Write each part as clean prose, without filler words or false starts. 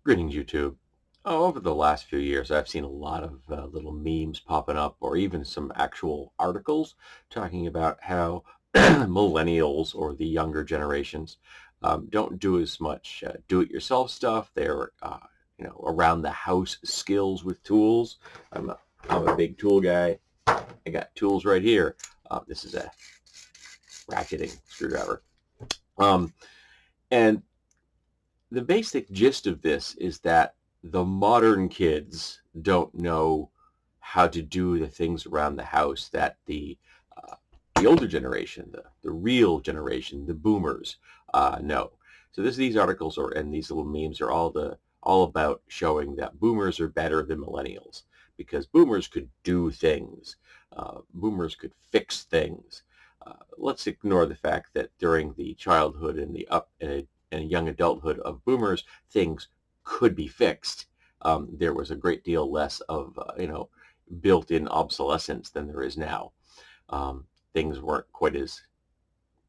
Greetings, YouTube. Oh, over the last few years, I've seen a lot of little memes popping up, or even some actual articles talking about how millennials or the younger generations don't do as much do-it-yourself stuff. They're, around the house skills with tools. I'm a, I'm a big tool guy. I got tools right here. This is a ratcheting screwdriver. Um, and the basic gist of this is that the modern kids don't know how to do the things around the house that uh, the older generation, the real generation, the boomers, know. So these articles and these little memes are all about showing that boomers are better than millennials because boomers could do things. Boomers could fix things. Let's ignore the fact that during the childhood and the and young adulthood of boomers, things could be fixed. There was a great deal less of, built-in obsolescence than there is now. Things weren't quite as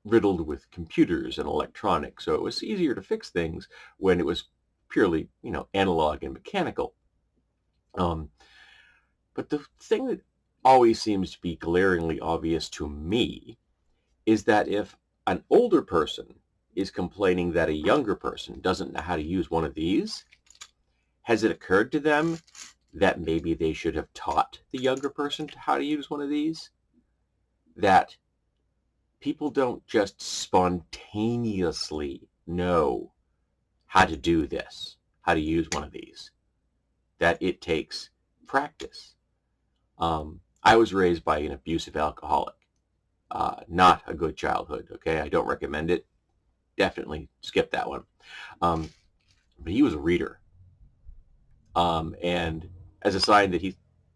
riddled with computers and electronics, so it was easier to fix things when it was purely, analog and mechanical. Um, but the thing that always seems to be glaringly obvious to me is that if an older person is complaining that a younger person doesn't know how to use one of these, has it occurred to them that maybe they should have taught the younger person how to use one of these? That people don't just spontaneously know how to do this, how to use one of these, that it takes practice. I was raised by an abusive alcoholic. Not a good childhood, okay? I don't recommend it. Definitely skip that one. Um, but he was a reader. And as a sign that he's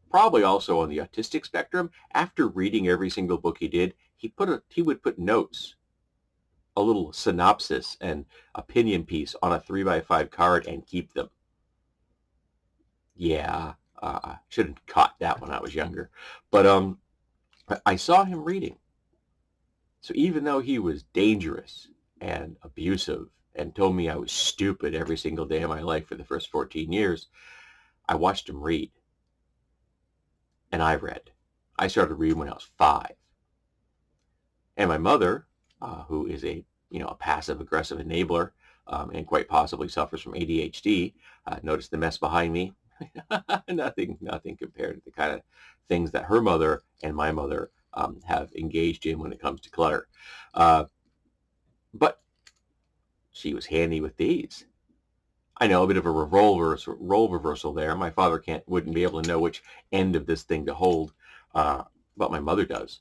probably also on the autistic spectrum, after reading every single book he did, he would put notes, a little synopsis and opinion piece on a 3x5 card and keep them. Yeah, should have caught that when I was younger. But I saw him reading. So even though he was dangerous and abusive and told me I was stupid every single day of my life for the first 14 years, I watched him read. And I read. I started reading when I was 5. And my mother, who is a passive aggressive enabler and quite possibly suffers from ADHD, noticed the mess behind me. Nothing compared to the kind of things that her mother and my mother have engaged in when it comes to clutter. Uh, but she was handy with these. I know a bit of a role reversal there. My father wouldn't be able to know which end of this thing to hold, but my mother does.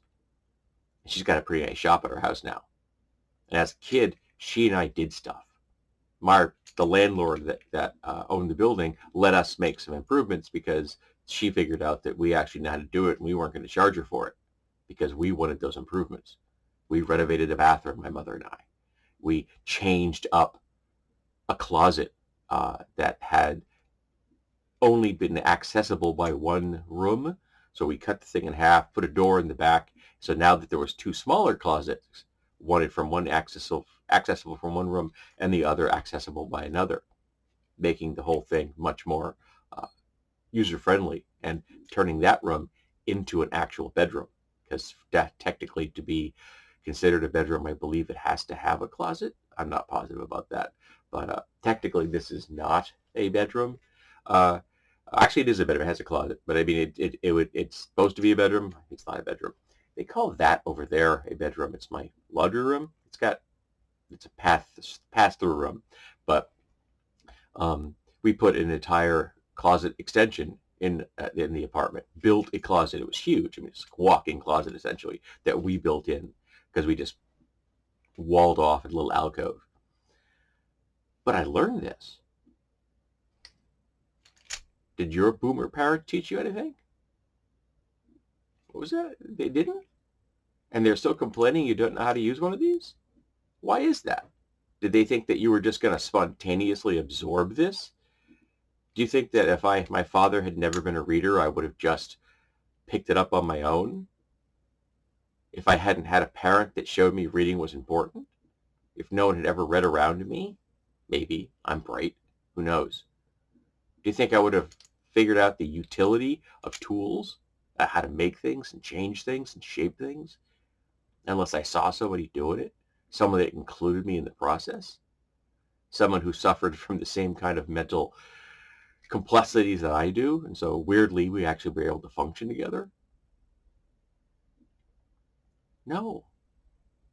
She's got a pretty nice shop at her house now. And as a kid, she and I did stuff. The landlord that owned the building let us make some improvements because she figured out that we actually knew how to do it and we weren't going to charge her for it because we wanted those improvements. We renovated a bathroom, my mother and I. We changed up a closet that had only been accessible by one room. So we cut the thing in half, put a door in the back. So now that there was 2 smaller closets, one accessible from one room and the other accessible by another, making the whole thing much more uh, user-friendly and turning that room into an actual bedroom. Because technically to be considered a bedroom, I believe it has to have a closet. I'm not positive about that. But technically this is not a bedroom. Uh, Actually, it is a bedroom. It has a closet, but I mean, it's supposed to be a bedroom. It's not a bedroom. They call that over there a bedroom. It's my laundry room. It's a pass-through room, but we put an entire closet extension in the apartment. Built a closet. It was huge. I mean, it's a walk-in closet essentially that we built in because we just walled off a little alcove. But I learned this. Did your boomer parents teach you anything? What was that? They didn't? And they're still complaining you don't know how to use one of these? Why is that? Did they think that you were just going to spontaneously absorb this? Do you think that if my father had never been a reader, I would have just picked it up on my own? If I hadn't had a parent that showed me reading was important? If no one had ever read around me? Maybe. I'm bright. Who knows? Do you think I would have figured out the utility of tools, how to make things and change things and shape things, unless I saw somebody doing it, someone that included me in the process, someone who suffered from the same kind of mental complexities that I do, and so weirdly we actually were able to function together? No.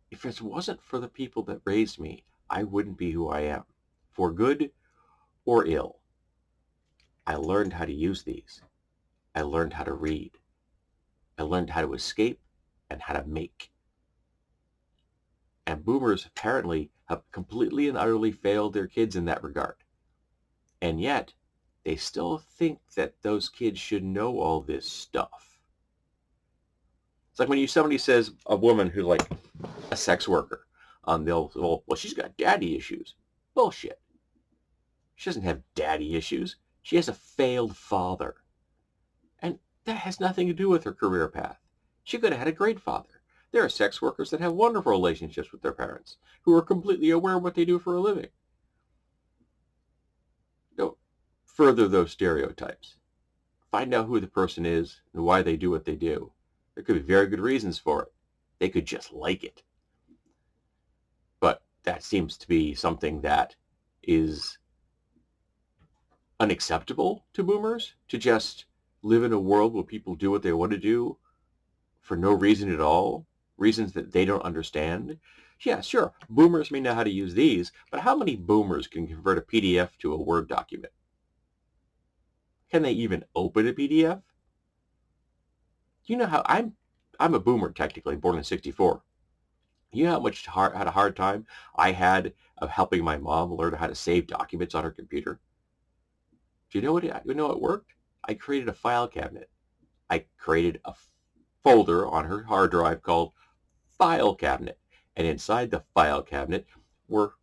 If it wasn't for the people that raised me, I wouldn't be who I am, for good or ill. I learned how to use these. I learned how to read. I learned how to escape and how to make. And boomers apparently have completely and utterly failed their kids in that regard. And yet, they still think that those kids should know all this stuff. It's like when somebody says a woman who's like a sex worker, well, she's got daddy issues. Bullshit. She doesn't have daddy issues. She has a failed father. And that has nothing to do with her career path. She could have had a great father. There are sex workers that have wonderful relationships with their parents who are completely aware of what they do for a living. Don't further those stereotypes. Find out who the person is and why they do what they do. There could be very good reasons for it. They could just like it. But that seems to be something that is unacceptable to boomers, to just live in a world where people do what they want to do for no reason at all, reasons that they don't understand. Yeah, sure, boomers may know how to use these, but how many boomers can convert a PDF to a Word document? Can they even open a PDF? You know how I'm a boomer technically, born in '64. You know how much had a hard time I had of helping my mom learn how to save documents on her computer? Do you know what worked? I created a file cabinet. I created a folder on her hard drive called File Cabinet. And inside the File Cabinet were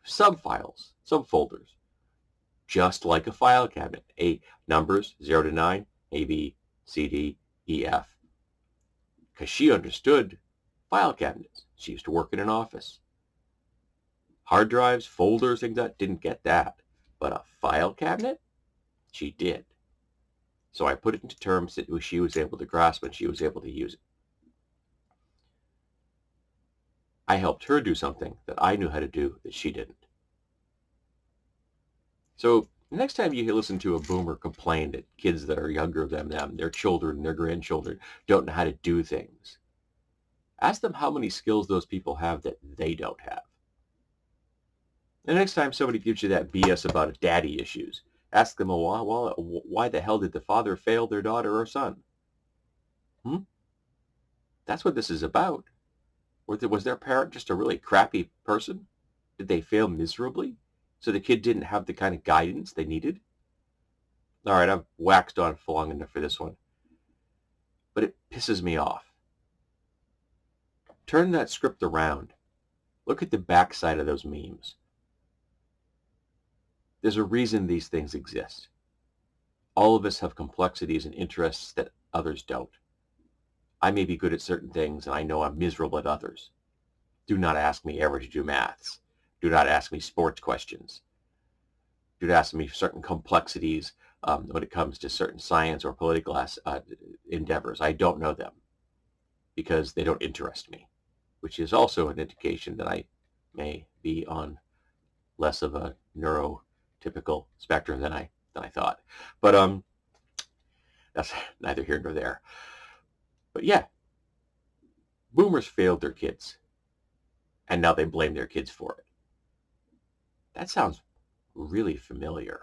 subfiles, subfolders, just like a file cabinet. Numbers 0 to 9, A, B, C, D, E, F. Because she understood file cabinets. She used to work in an office. Hard drives, folders, things like that, didn't get that. But a file cabinet, she did. So I put it into terms that she was able to grasp and she was able to use it. I helped her do something that I knew how to do that she didn't. So the next time you listen to a boomer complain that kids that are younger than them, their children, their grandchildren, don't know how to do things, ask them how many skills those people have that they don't have. The next time somebody gives you that BS about daddy issues, ask them, why the hell did the father fail their daughter or son? That's what this is about. Was their parent just a really crappy person? Did they fail miserably? So the kid didn't have the kind of guidance they needed? All right, I've waxed on for long enough for this one. But it pisses me off. Turn that script around. Look at the backside of those memes. There's a reason these things exist. All of us have complexities and interests that others don't. I may be good at certain things, and I know I'm miserable at others. Do not ask me ever to do maths. Do not ask me sports questions. Do not ask me certain complexities when it comes to certain science or political endeavors. I don't know them because they don't interest me, which is also an indication that I may be on less of a neurotypical spectrum than I thought. But that's neither here nor there. But yeah, boomers failed their kids, and now they blame their kids for it. That sounds really familiar.